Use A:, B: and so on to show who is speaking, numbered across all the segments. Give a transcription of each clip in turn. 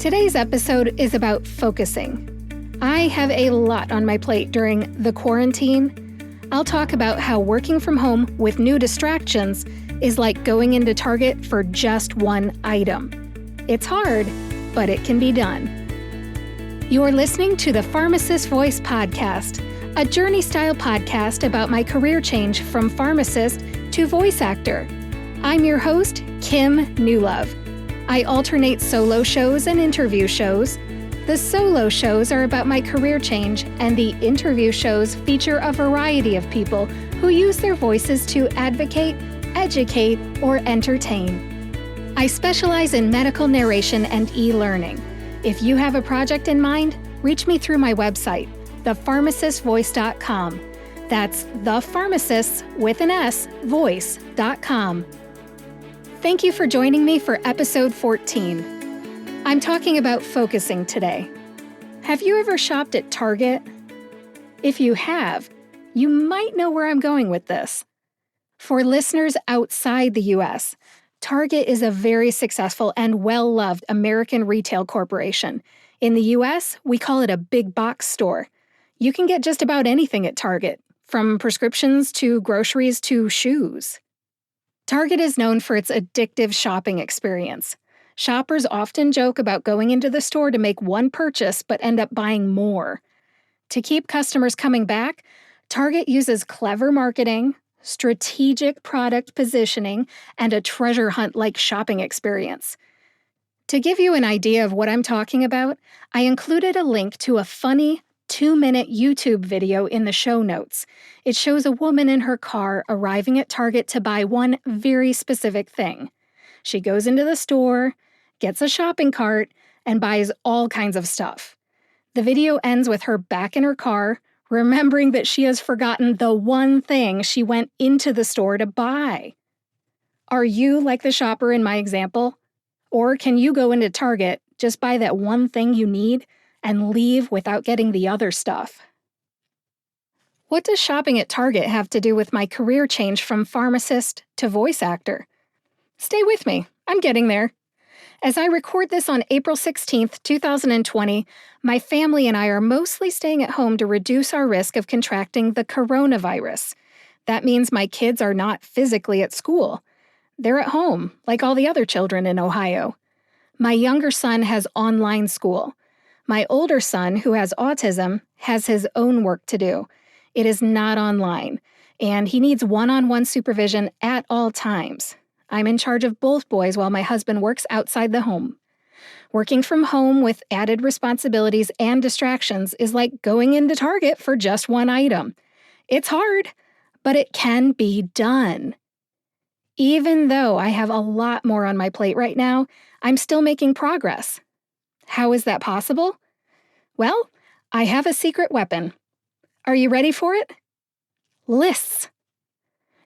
A: Today's episode is about focusing. I have a lot on my plate during the quarantine. I'll talk about how working from home with new distractions is like going into Target for just one item. It's hard, but it can be done. You're listening to the Pharmacist Voice Podcast, a journey-style podcast about my career change from pharmacist to voice actor. I'm your host, Kim Newlove. I alternate solo shows and interview shows. The solo shows are about my career change, and the interview shows feature a variety of people who use their voices to advocate, educate, or entertain. I specialize in medical narration and e-learning. If you have a project in mind, reach me through my website, thepharmacistvoice.com. That's thepharmacist with an S, voice.com. Thank you for joining me for episode 14. I'm talking about focusing today. Have you ever shopped at Target? If you have, you might know where I'm going with this. For listeners outside the US, Target is a very successful and well-loved American retail corporation. In the US, we call it a big box store. You can get just about anything at Target, from prescriptions to groceries to shoes. Target is known for its addictive shopping experience. Shoppers often joke about going into the store to make one purchase but end up buying more. To keep customers coming back, Target uses clever marketing, strategic product positioning, and a treasure hunt-like shopping experience. To give you an idea of what I'm talking about, I included a link to a funny 2-minute YouTube video in the show notes. It shows a woman in her car arriving at Target to buy one very specific thing. She goes into the store, gets a shopping cart, and buys all kinds of stuff. The video ends with her back in her car, remembering that she has forgotten the one thing she went into the store to buy. Are you like the shopper in my example? Or can you go into Target, just buy that one thing you need, and leave without getting the other stuff? What does shopping at Target have to do with my career change from pharmacist to voice actor? Stay with me, I'm getting there. As I record this on April 16th, 2020, my family and I are mostly staying at home to reduce our risk of contracting the coronavirus. That means my kids are not physically at school. They're at home, like all the other children in Ohio. My younger son has online school. My older son, who has autism, has his own work to do. It is not online, and he needs one-on-one supervision at all times. I'm in charge of both boys while my husband works outside the home. Working from home with added responsibilities and distractions is like going into Target for just one item. It's hard, but it can be done. Even though I have a lot more on my plate right now, I'm still making progress. How is that possible? Well, I have a secret weapon. Are you ready for it? Lists.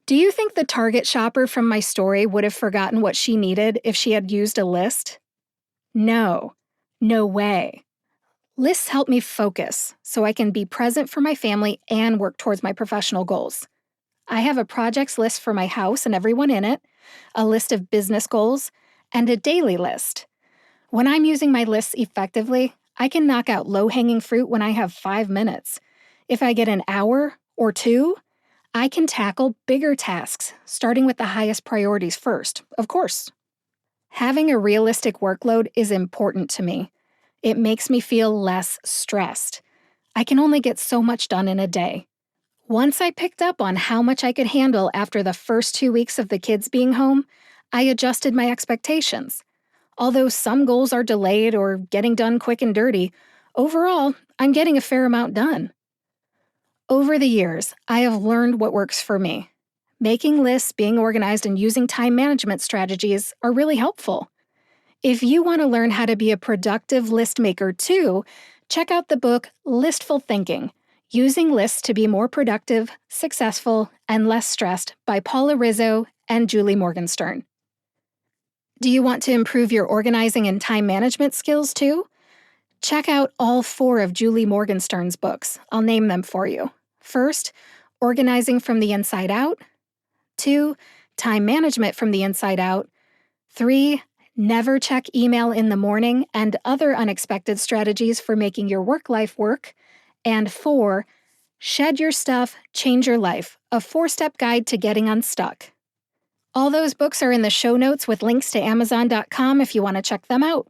A: Do you think the Target shopper from my story would have forgotten what she needed if she had used a list? No. No way. Lists help me focus so I can be present for my family and work towards my professional goals. I have a projects list for my house and everyone in it, a list of business goals, and a daily list. When I'm using my lists effectively, I can knock out low-hanging fruit when I have 5 minutes. If I get an hour or 2, I can tackle bigger tasks, starting with the highest priorities first, of course. Having a realistic workload is important to me. It makes me feel less stressed. I can only get so much done in a day. Once I picked up on how much I could handle after the first 2 weeks of the kids being home, I adjusted my expectations. Although some goals are delayed or getting done quick and dirty, overall, I'm getting a fair amount done. Over the years, I have learned what works for me. Making lists, being organized, and using time management strategies are really helpful. If you want to learn how to be a productive list maker too, check out the book Listful Thinking: Using Lists to Be More Productive, Successful, and Less Stressed by Paula Rizzo and Julie Morgenstern. Do you want to improve your organizing and time management skills too? Check out all 4 of Julie Morgenstern's books. I'll name them for you. First, Organizing from the Inside Out. 2, Time Management from the Inside Out. 3, never check email in the morning, and other unexpected strategies for making your work life work. And 4, Shed Your Stuff, Change Your Life, a 4-step guide to getting unstuck. All those books are in the show notes with links to Amazon.com if you want to check them out.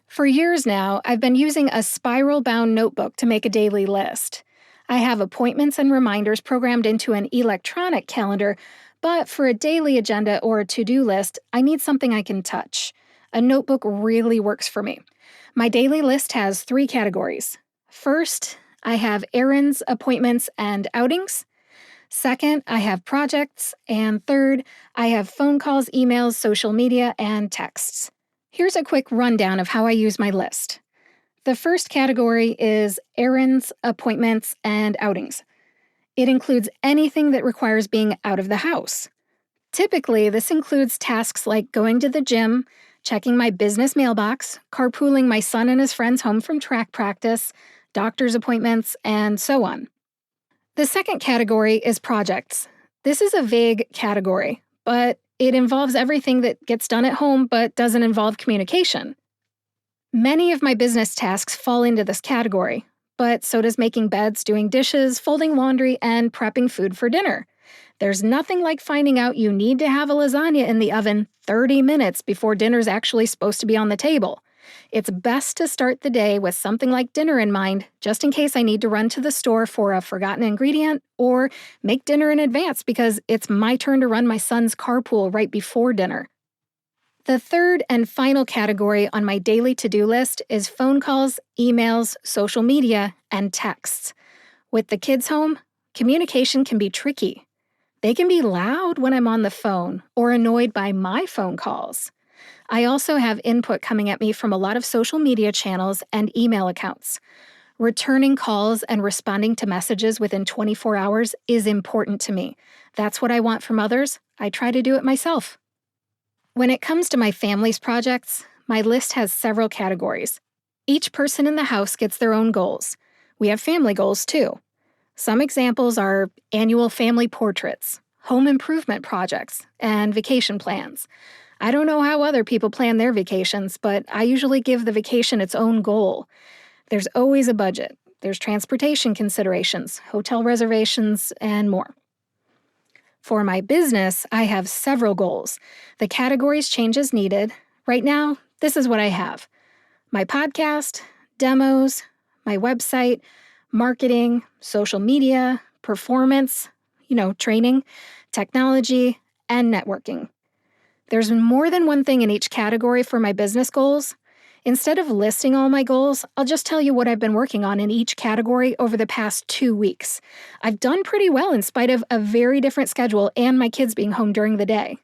A: For years now, I've been using a spiral-bound notebook to make a daily list. I have appointments and reminders programmed into an electronic calendar, but for a daily agenda or a to-do list, I need something I can touch. A notebook really works for me. My daily list has 3 categories. First, I have errands, appointments, and outings. Second, I have projects. And third, I have phone calls, emails, social media, and texts. Here's a quick rundown of how I use my list. The first category is errands, appointments, and outings. It includes anything that requires being out of the house. Typically, this includes tasks like going to the gym, checking my business mailbox, carpooling my son and his friends home from track practice, doctor's appointments, and so on. The second category is projects. This is a vague category, but it involves everything that gets done at home but doesn't involve communication. Many of my business tasks fall into this category, but so does making beds, doing dishes, folding laundry, and prepping food for dinner. There's nothing like finding out you need to have a lasagna in the oven 30 minutes before dinner's actually supposed to be on the table. It's best to start the day with something like dinner in mind, just in case I need to run to the store for a forgotten ingredient or make dinner in advance because it's my turn to run my son's carpool right before dinner. The third and final category on my daily to-do list is phone calls, emails, social media, and texts. With the kids home, communication can be tricky. They can be loud when I'm on the phone or annoyed by my phone calls. I also have input coming at me from a lot of social media channels and email accounts. Returning calls and responding to messages within 24 hours is important to me. That's what I want from others. I try to do it myself. When it comes to my family's projects, my list has several categories. Each person in the house gets their own goals. We have family goals too. Some examples are annual family portraits, home improvement projects, and vacation plans. I don't know how other people plan their vacations, but I usually give the vacation its own goal. There's always a budget. There's transportation considerations, hotel reservations, and more. For my business, I have several goals. The categories change as needed. Right now, this is what I have: my podcast, demos, my website, marketing, social media, performance, training, technology, and networking. There's more than one thing in each category for my business goals. Instead of listing all my goals, I'll just tell you what I've been working on in each category over the past 2 weeks. I've done pretty well in spite of a very different schedule and my kids being home during the day.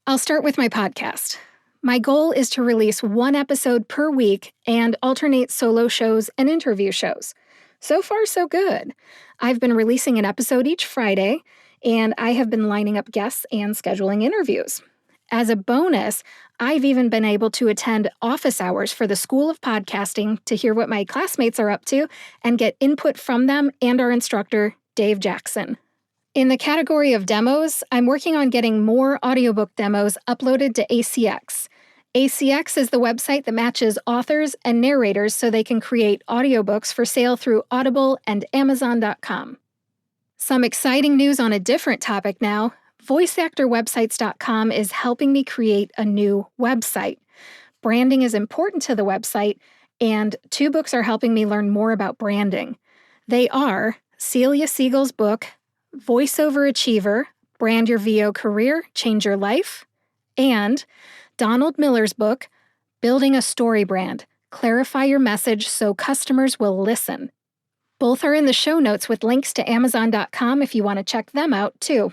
A: I'll start with my podcast. My goal is to release 1 episode per week and alternate solo shows and interview shows. So far, so good. I've been releasing an episode each Friday, and I have been lining up guests and scheduling interviews. As a bonus, I've even been able to attend office hours for the School of Podcasting to hear what my classmates are up to and get input from them and our instructor, Dave Jackson. In the category of demos, I'm working on getting more audiobook demos uploaded to ACX. ACX is the website that matches authors and narrators so they can create audiobooks for sale through Audible and Amazon.com. Some exciting news on a different topic now. VoiceActorWebsites.com is helping me create a new website. Branding is important to the website, and 2 books are helping me learn more about branding. They are Celia Siegel's book, Voiceover Achiever, Brand Your VO Career, Change Your Life, and Donald Miller's book, Building a Story Brand, Clarify Your Message so Customers Will Listen. Both are in the show notes with links to Amazon.com if you want to check them out too.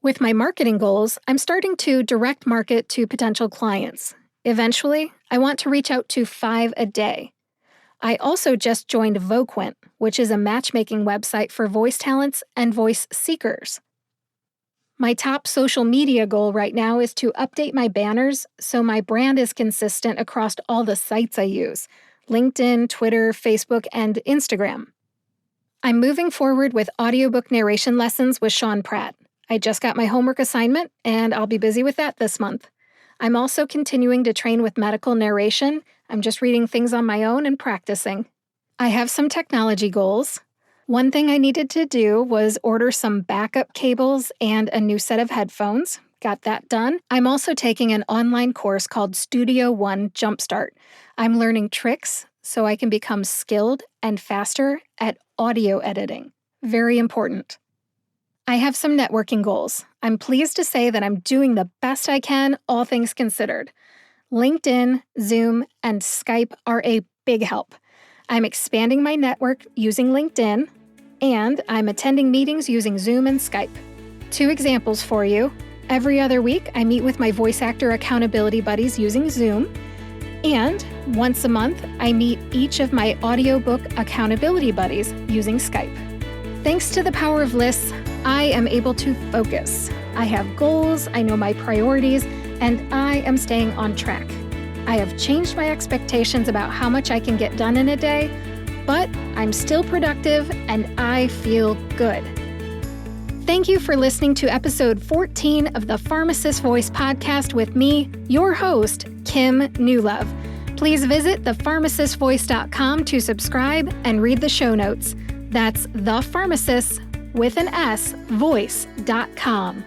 A: With my marketing goals, I'm starting to direct market to potential clients. Eventually, I want to reach out to 5 a day. I also just joined Voquent, which is a matchmaking website for voice talents and voice seekers. My top social media goal right now is to update my banners so my brand is consistent across all the sites I use: LinkedIn, Twitter, Facebook, and Instagram. I'm moving forward with audiobook narration lessons with Sean Pratt. I just got my homework assignment, and I'll be busy with that this month. I'm also continuing to train with medical narration. I'm just reading things on my own and practicing. I have some technology goals. One thing I needed to do was order some backup cables and a new set of headphones. Got that done. I'm also taking an online course called Studio One Jumpstart. I'm learning tricks so I can become skilled and faster at audio editing. Very important. I have some networking goals. I'm pleased to say that I'm doing the best I can, all things considered. LinkedIn, Zoom, and Skype are a big help. I'm expanding my network using LinkedIn, and I'm attending meetings using Zoom and Skype. 2 examples for you. Every other week, I meet with my voice actor accountability buddies using Zoom, and once a month, I meet each of my audiobook accountability buddies using Skype. Thanks to the power of lists, I am able to focus. I have goals, I know my priorities, and I am staying on track. I have changed my expectations about how much I can get done in a day, but I'm still productive and I feel good. Thank you for listening to episode 14 of the Pharmacist Voice podcast with me, your host, Kim Newlove. Please visit thepharmacistvoice.com to subscribe and read the show notes. That's thepharmacist, with an S, voice.com.